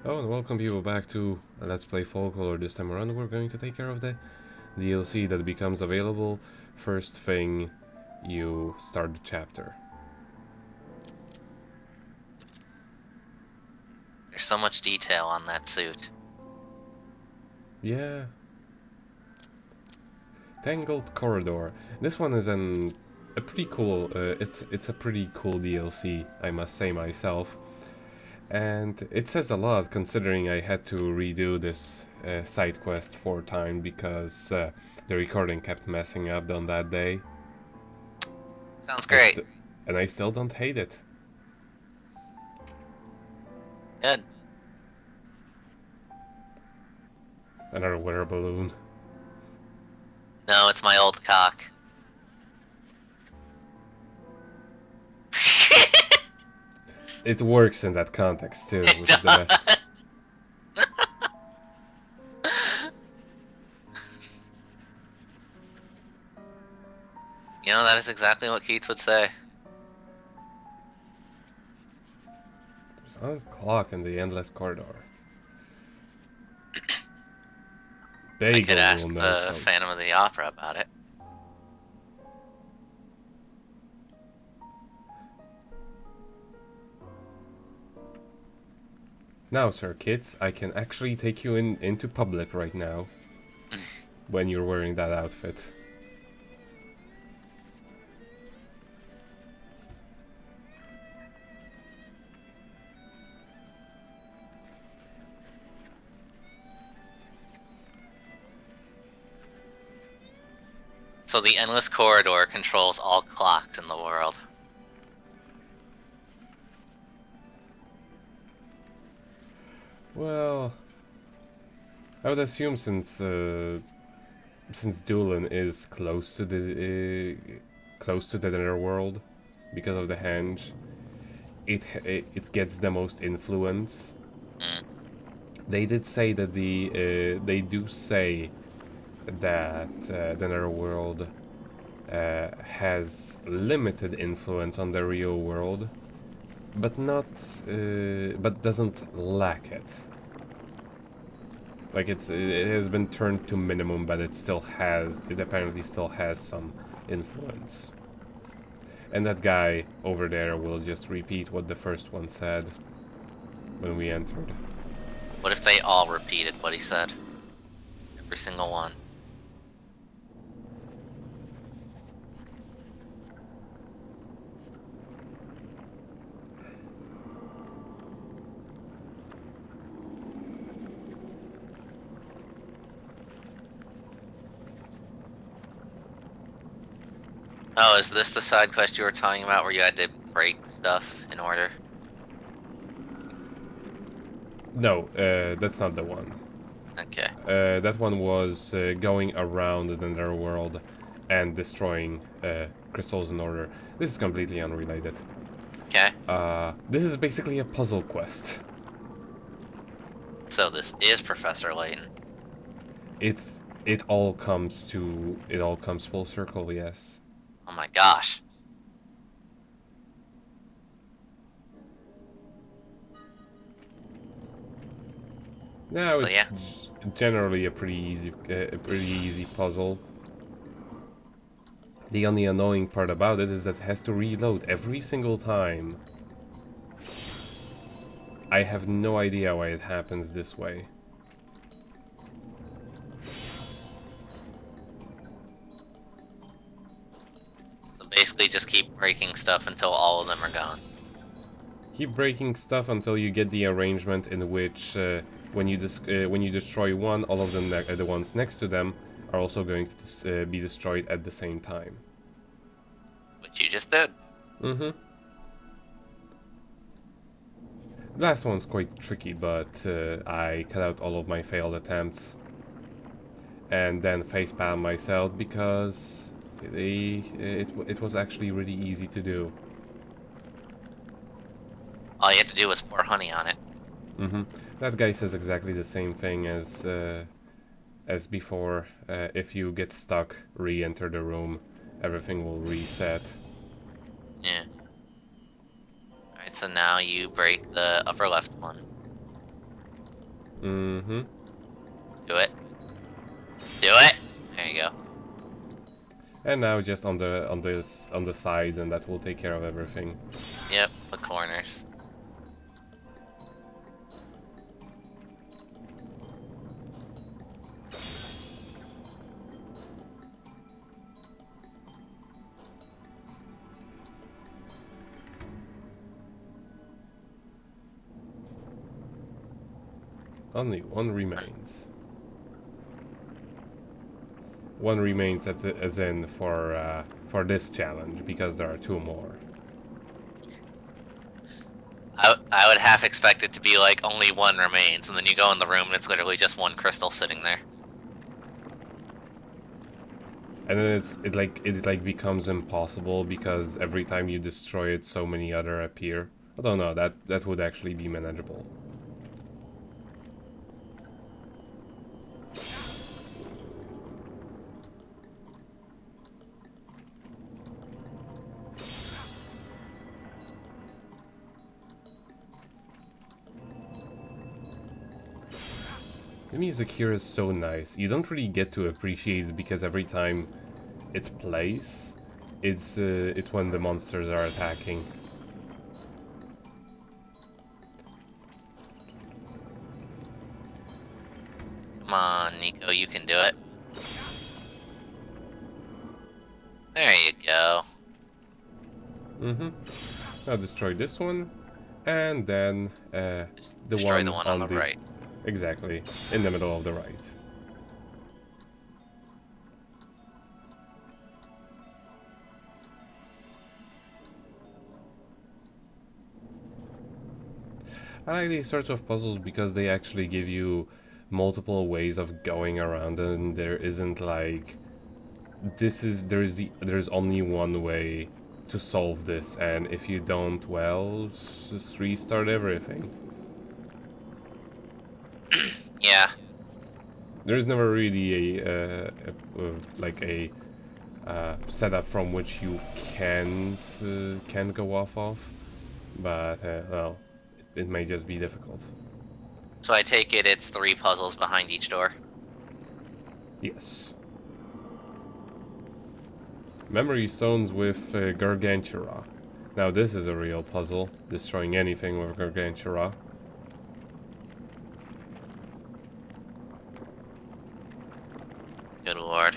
Oh, and welcome people back to Let's Play Folklore. This time around we're going to take care of the DLC that becomes available first thing you start the chapter. There's so much detail on that suit. Yeah. Tangled Corridor. This one is a pretty cool, it's a pretty cool DLC, I must say myself. And it says a lot considering I had to redo this side quest 4 times because the recording kept messing up on that day. Sounds I great. and I still don't hate it. Good. Another weather balloon. No, it's my old cock. It works in that context too, It which is the best. does. You know, that is exactly what Keats would say. There's a clock in the endless corridor. I could Bagel will ask know the some. Phantom of the Opera about it. Now, Sir Kits, I can actually take you into public right now when you're wearing that outfit. So the endless corridor controls all clocks in the world. Well, I would assume since Doolin is close to the netherworld because of the henge, it gets the most influence. Mm. They did say that they do say that the netherworld has limited influence on the real world, but but doesn't lack it. Like it has been turned to minimum, but it apparently still has some influence. And that guy over there will just repeat what the first one said when we entered. What if they all repeated what he said? Every single one. Oh, is this the side quest you were talking about where you had to break stuff in order? No, that's not the one. Okay. That one was going around the netherworld and destroying crystals in order. This is completely unrelated. Okay. This is basically a puzzle quest. So this is Professor Layton. It's it all comes full circle, yes. Oh my gosh. Now So yeah. it's generally a pretty easy puzzle. The only annoying part about it is that it has to reload every single time. I have no idea why it happens this way. So basically just keep breaking stuff until all of them are gone. Keep breaking stuff until you get the arrangement in which when you destroy one, all of them the ones next to them are also going to be destroyed at the same time. Which you just did. Mm-hmm. The last one's quite tricky, but I cut out all of my failed attempts and then facepalm myself because it was actually really easy to do. All you had to do was pour honey on it. Mm-hmm. That guy says exactly the same thing as before. If you get stuck, re-enter the room, everything will reset. Yeah. Alright, so now you break the upper left one. Mm-hmm. Do it. Do it! There you go. And now just on the sides, and that will take care of everything. Yep, the corners. Only one remains. One remains as in for this challenge, because there are two more. I would half expect it to be like only one remains, and then you go in the room and it's literally just one crystal sitting there. And then it becomes impossible because every time you destroy it, so many other appear. I don't know. That would actually be manageable. The music here is so nice. You don't really get to appreciate it because every time it plays, it's when the monsters are attacking. Come on, Nico, you can do it. There you go. Mm-hmm. Now destroy this one, and then the Destroy one the one on the right. Exactly, in the middle of the right. I like these sorts of puzzles because they actually give you multiple ways of going around, and there isn't like there's only one way to solve this, and if you don't, well, just restart everything. Yeah. There's never really like a setup from which you can go off of, but well, it may just be difficult. So I take it it's 3 puzzles behind each door. Yes. Memory stones with Gargantua. Now this is a real puzzle, destroying anything with Gargantua. Good lord.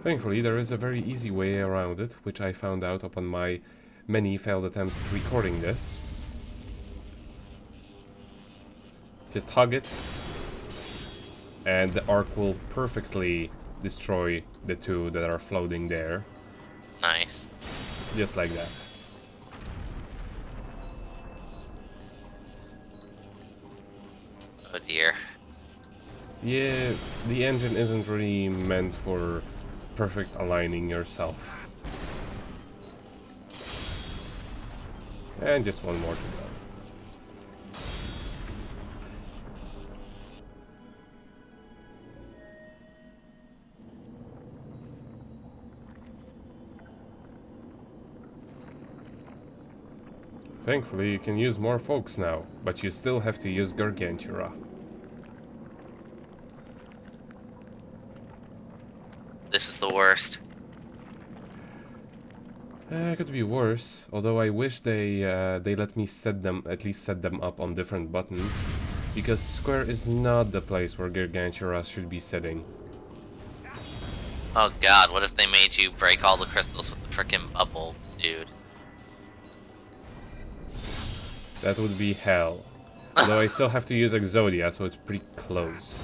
Thankfully, there is a very easy way around it, which I found out upon my many failed attempts at recording this. Just hug it, and the arc will perfectly destroy the two that are floating there. Nice. Just like that. Oh dear. Yeah, the engine isn't really meant for perfect aligning yourself. And just one more to go. Thankfully, you can use more folks now, but you still have to use Gargantua. This is the worst. It could be worse, although I wish they let me at least set them up on different buttons, because square is not the place where Gargantua should be sitting. Oh god, what if they made you break all the crystals with the frickin' bubble, dude? That would be hell. Although I still have to use Exodia, so it's pretty close.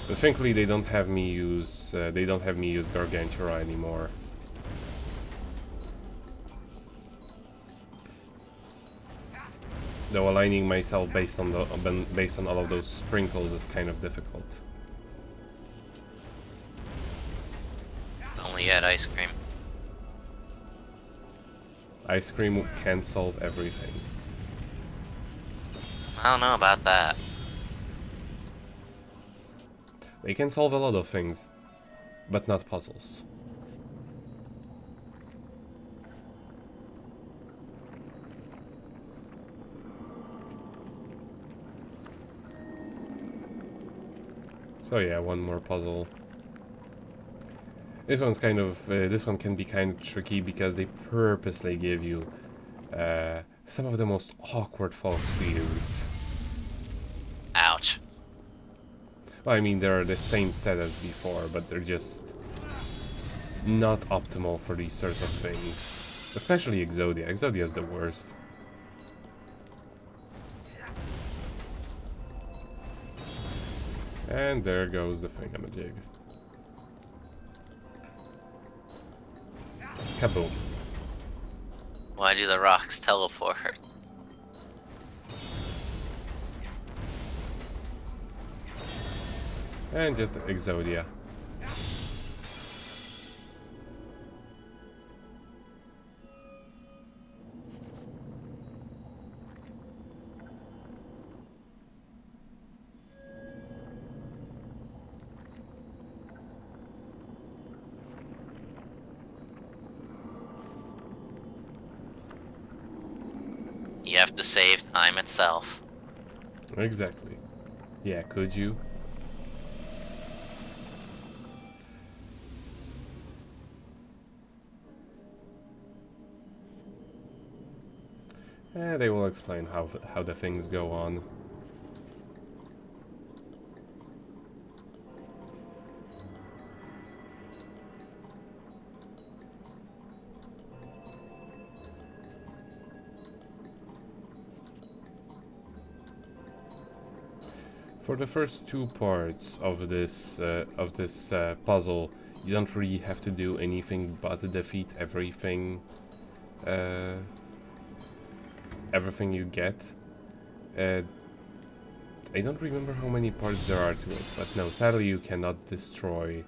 But thankfully they don't have me use Gargantua anymore. Though aligning myself based on all of those sprinkles is kind of difficult. Only had ice cream. Ice cream can solve everything. I don't know about that. They can solve a lot of things, but not puzzles. So yeah, one more puzzle. This one's kind of this one can be kind of tricky because they purposely give you some of the most awkward folks to use. Ouch. Well, I mean, they're the same set as before, but they're just not optimal for these sorts of things. Especially Exodia. Exodia is the worst. And there goes the thingamajig. Kaboom. Why do the rocks teleport? And just Exodia. You have to save time itself. Exactly. Yeah, could you? They will explain how the things go on. For the first two parts of this puzzle, you don't really have to do anything but defeat everything, uh, everything you get. Uh, I don't remember how many parts there are to it, but no, sadly you cannot destroy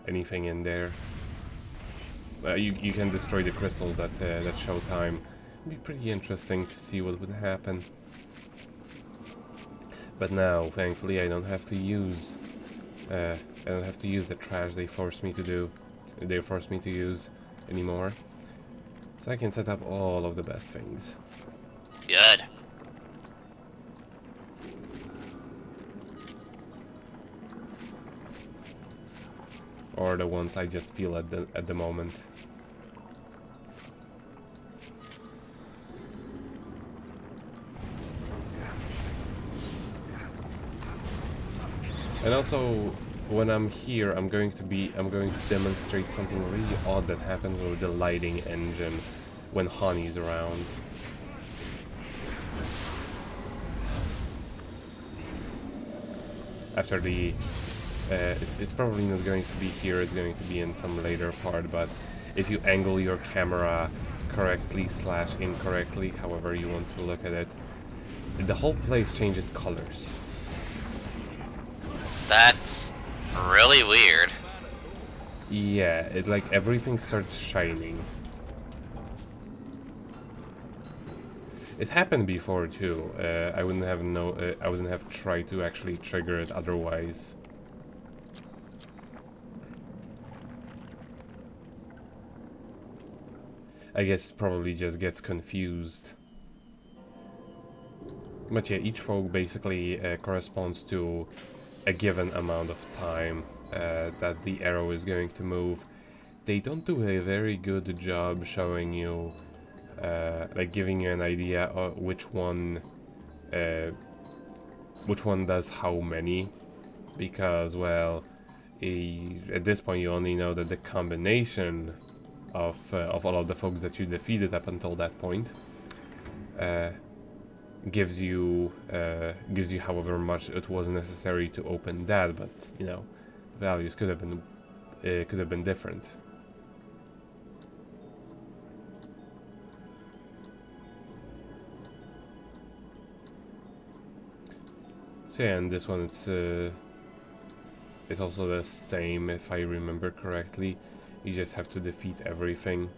anything in there. You can destroy the crystals that show time. It'd be pretty interesting to see what would happen. But now, thankfully, I don't have to use the trash they forced me to do. They forced me to use anymore. So I can set up all of the best things. Good. Or the ones I just feel at the moment. And also, when I'm here, I'm going to demonstrate something really odd that happens with the lighting engine when Hani's around. After the, it's probably not going to be here. It's going to be in some later part. But if you angle your camera correctly / incorrectly, however you want to look at it, the whole place changes colors. That's really weird. Yeah, it like everything starts shining. It happened before too. I wouldn't have tried to actually trigger it otherwise. I guess it probably just gets confused. But yeah, each folk basically corresponds to a given amount of time that the arrow is going to move. They don't do a very good job showing you, like giving you an idea of which one does how many, because well, at this point you only know that the combination of all of the folks that you defeated up until that point gives you however much it was necessary to open that, but you know, values could have been different. So yeah, and this one it's also the same if I remember correctly. You just have to defeat everything.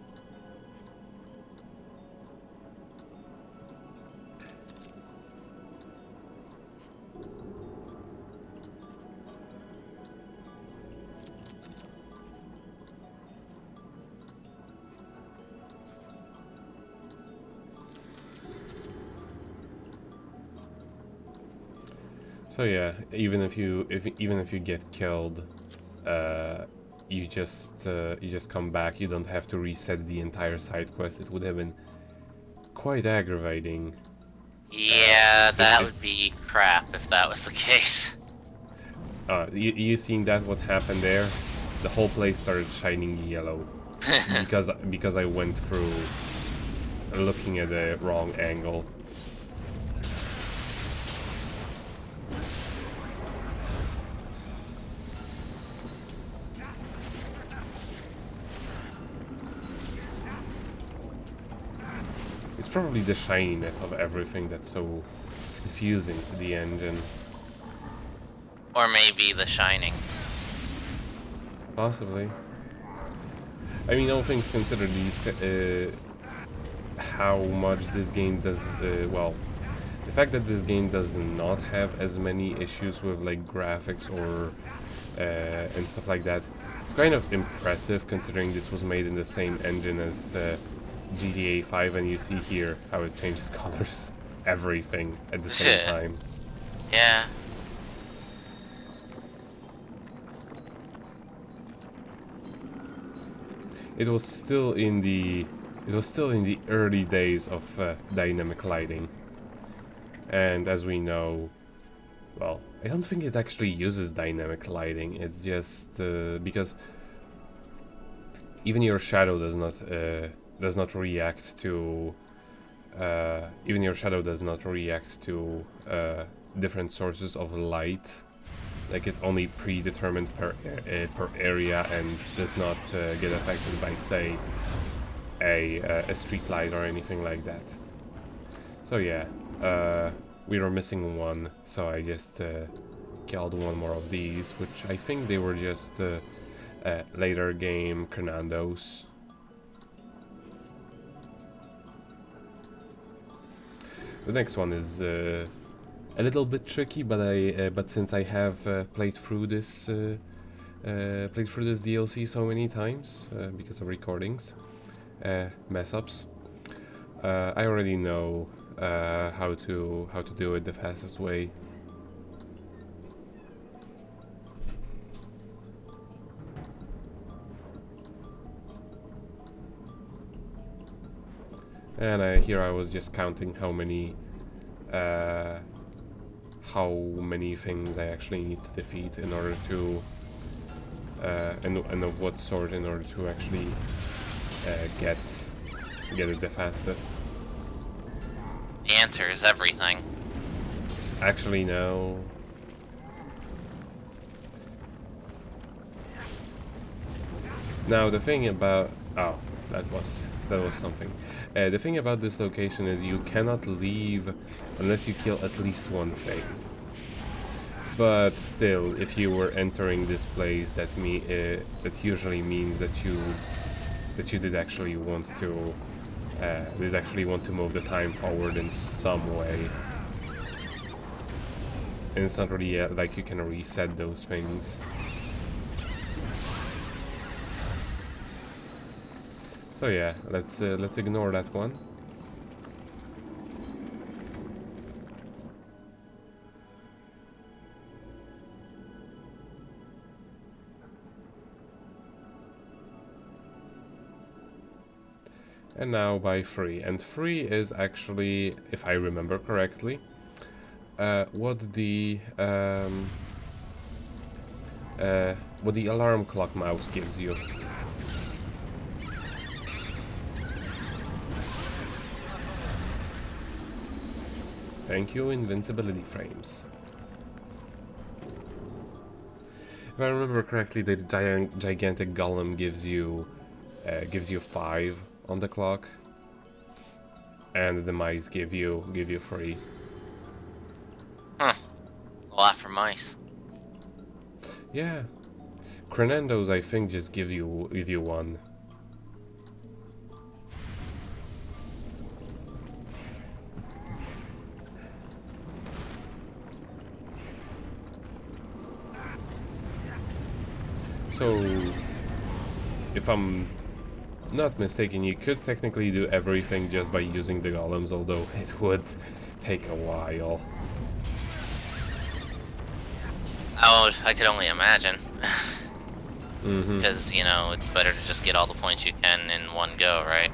So yeah, even if you get killed, you just come back. You don't have to reset the entire side quest. It would have been quite aggravating. Yeah, If that would be crap if that was the case. you seen that what happened there? The whole place started shining yellow because I went through looking at the wrong angle. It's probably the shininess of everything that's so confusing to the engine. Or maybe The Shining. Possibly. I mean, all things considered, how much this game does, well, the fact that this game does not have as many issues with like graphics or and stuff like that, it's kind of impressive considering this was made in the same engine as GTA 5, and you see here how it changes colors, everything at the same time. Yeah. It was still in the early days of dynamic lighting, and as we know, well, I don't think it actually uses dynamic lighting. It's just because even your shadow does not react to different sources of light. Like, it's only predetermined per area and does not get affected by, say, a street light or anything like that. So yeah, we were missing one, so I just killed one more of these, which I think they were just later game Hernandos. The next one is a little bit tricky, but since I have played through this DLC so many times because of recordings, mess ups, I already know how to do it the fastest way. And here I was just counting how many things I actually need to defeat in order to and of what sort in order to actually get it the fastest. The answer is everything. Actually, no. Now the thing about that was something. The thing about this location is you cannot leave unless you kill at least one thing. But still, if you were entering this place, that usually means that you did actually want to move the time forward in some way. And it's not really like you can reset those things. So yeah, let's ignore that one. And now by 3, and 3 is actually, if I remember correctly, what the alarm clock mouse gives you. Thank you, invincibility frames. If I remember correctly, the gigantic golem gives you 5 on the clock, and the mice give you 3. Huh. It's a lot for mice. Yeah. Crenendos, I think, just give you 1. So, if I'm not mistaken, you could technically do everything just by using the golems, although it would take a while. I could only imagine. Mm-hmm. Because, you know, it's better to just get all the points you can in one go, right?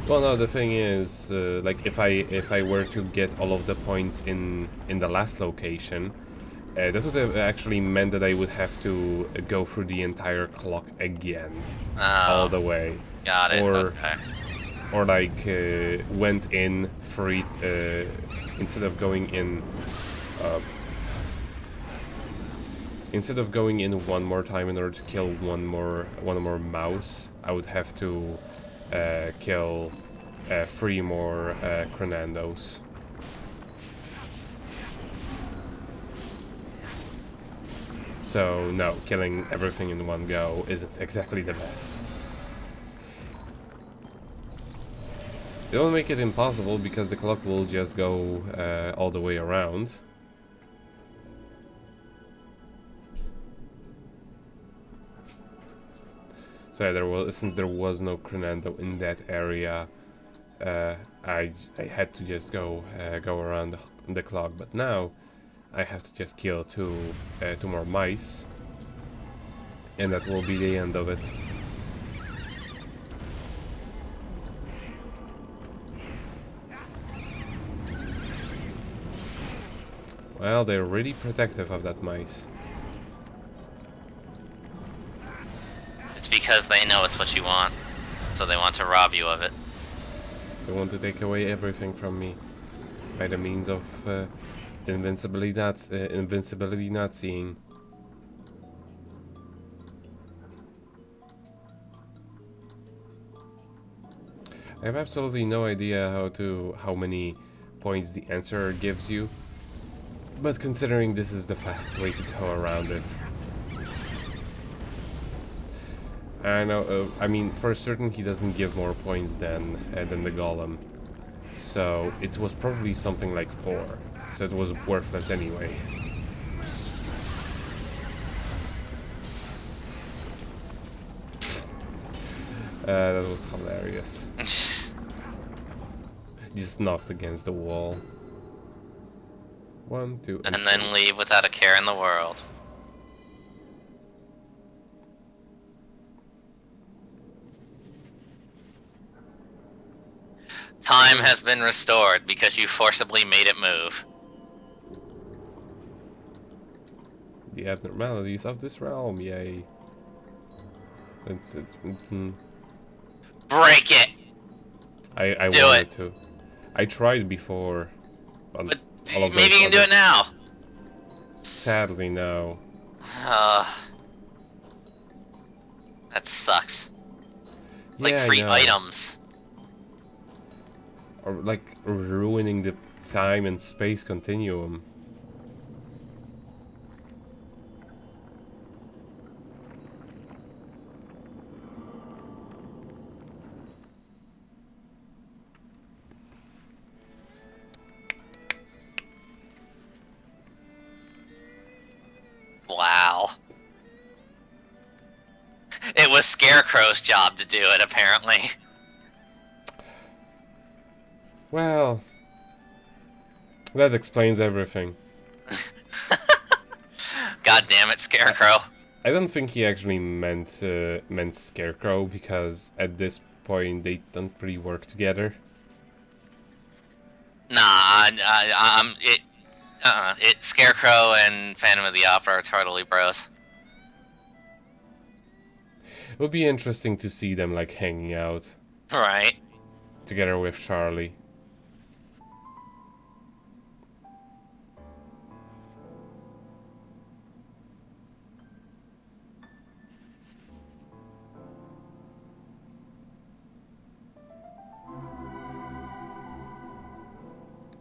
Well, no, the thing is, like if I were to get all of the points in the last location, that would have actually meant that I would have to go through the entire clock again, all Oh, the way, got it. or Okay. or like went in free instead of going in. Uh, Instead of going in one more time in order to kill one more mouse, I would have to kill 3 more Crenandos. So no, killing everything in one go isn't exactly the best. It will make it impossible because the clock will just go all the way around. So yeah, since there was no Crenando in that area, I had to just go around the clock. But now I have to just kill two more mice, and that will be the end of it. Well, they're really protective of that mice. It's because they know it's what you want, so they want to rob you of it. They want to take away everything from me by the means of invincibility not seeing. I have absolutely no idea how many points the answer gives you, but considering this is the fastest way to go around it, I know. I mean, for certain, he doesn't give more points than the golem, so it was probably something like 4. So it was worthless anyway. That was hilarious. Just knocked against the wall. 1, 2, And then leave without a care in the world. Time has been restored because you forcibly made it move. The abnormalities of this realm, yay. Break it! I Do wanted it! to. I tried before. But All of maybe those you can do other... it now! Sadly, no. That sucks. Yeah, Like I free know. items. Or like ruining the time and space continuum. Wow. It was Scarecrow's job to do it, apparently. Well, that explains everything. God damn it, Scarecrow. I don't think he actually meant Scarecrow, because at this point they don't really work together. Nah, Scarecrow and Phantom of the Opera are totally bros. It would be interesting to see them like hanging out Right. together with Charlie.